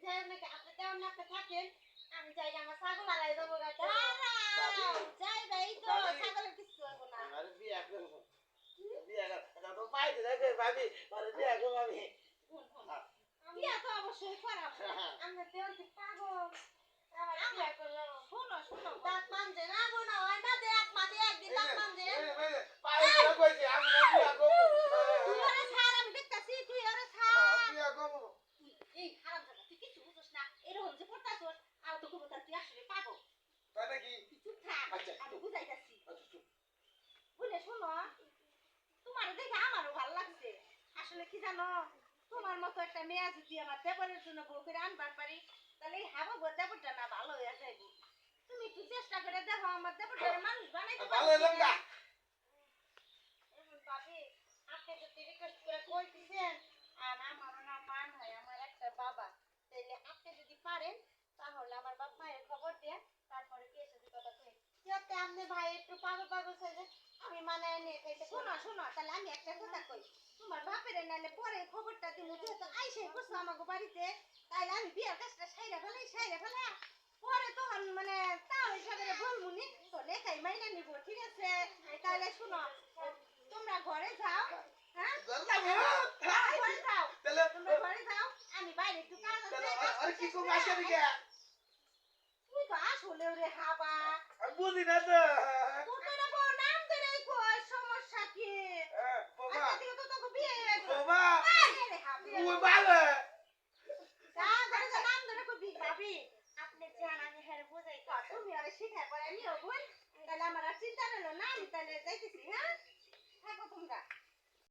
দেন নাকি আপনি দেন না আপনি থাকেন আমি যাই আমার ছাগল আলাই দেবো গাটা যাই ভাই তো ছাগলের কিছু হবে না আরে বিয়া করব বিয়া কর তো পাইতে দেখে ভাবি আরে বিয়া করব আমি বিয়া তো অবশ্যই করাবো আমরা দেওয়ার কি পাগল আমার বিয়া করলো শোনো শোনো দাঁত মানজে না বোনা হয় না দে এক মাসে একদিন দাঁত মানজে পাইতে কইছি আমি বিয়া করব তুই আরে ছাড় আমি দেখতাছি তুই আরে ছাড় বিয়া করব এই হারাম জানা তুই কিছু বুঝছ না এরকম যে পড়তাছস আর তো কবুতর তুই আসলে পাগল তাই নাকি তুই চুপ থাক আচ্ছা আমি বুঝাইতাছি আচ্ছা চুপ বুঝলে শোনো তোমার দেখে আমারও ভালো লাগছে আসলে কি জানো তোমার মতো একটা মেয়ে যদি আমার দেবরের জন্য বউ করে আনবার পারি তাহলে এই হাবা বউ দেবরটা না ভালো হয়ে যাইব তুমি একটু চেষ্টা করে দেখো আমার দেবরটা মানুষ বানাইতে ভালো লঙ্কা এমন ভাবি আপনি যদি রিকোয়েস্ট করে কই দিছেন আর আমারও না মান হয় আমার একটা বাবা তাইলে আপনি যদি পারেন তাহলে আমার বাপ মায়ের খবর দেন তারপরে বিয়ে সাথে কথা কই যাতে আপনি ভাই একটু পাগল পাগল সাজে আমি মানায় নিয়ে খাইতে শোনো শোনো তাহলে আমি একটা কথা কই তোমার বাপের নালে পরে খবরটা দিমু যেহেতু আইসাই করছো আমাকে বাড়িতে তাইলে আমি বিয়ের কাজটা সাইরা ফেলা পরে তখন মানে তাও হিসাবে বলমুনি তো লেখাই মাইনা নিব ঠিক আছে তাহলে শোনো তোমরা ঘরে যাও হ্যাঁ ঘরে যাও তোমরা ঘরে যাও আমি বাইরে একটু কাজ আছে আরে কি কম আসে দিকে তুই তো আসলে রে হাবা বুঝি না তো তোরা বড় নাম ধরে কই সমস্যা কি বাবা আজকে থেকে তো তোকে বিয়ে হয়ে গেল বাবা রে হাবি ওই বাবা যা ঘরে যা নাম ধরে কবি ভাবি আপনি জান আমি হেরে বুঝাই তো তুমি আরে শিখাই পড়ে নিও বোন তাহলে আমার আর চিন্তা রইলো না আমি তাহলে যাইতেছি হ্যাঁ থাকো তোমরা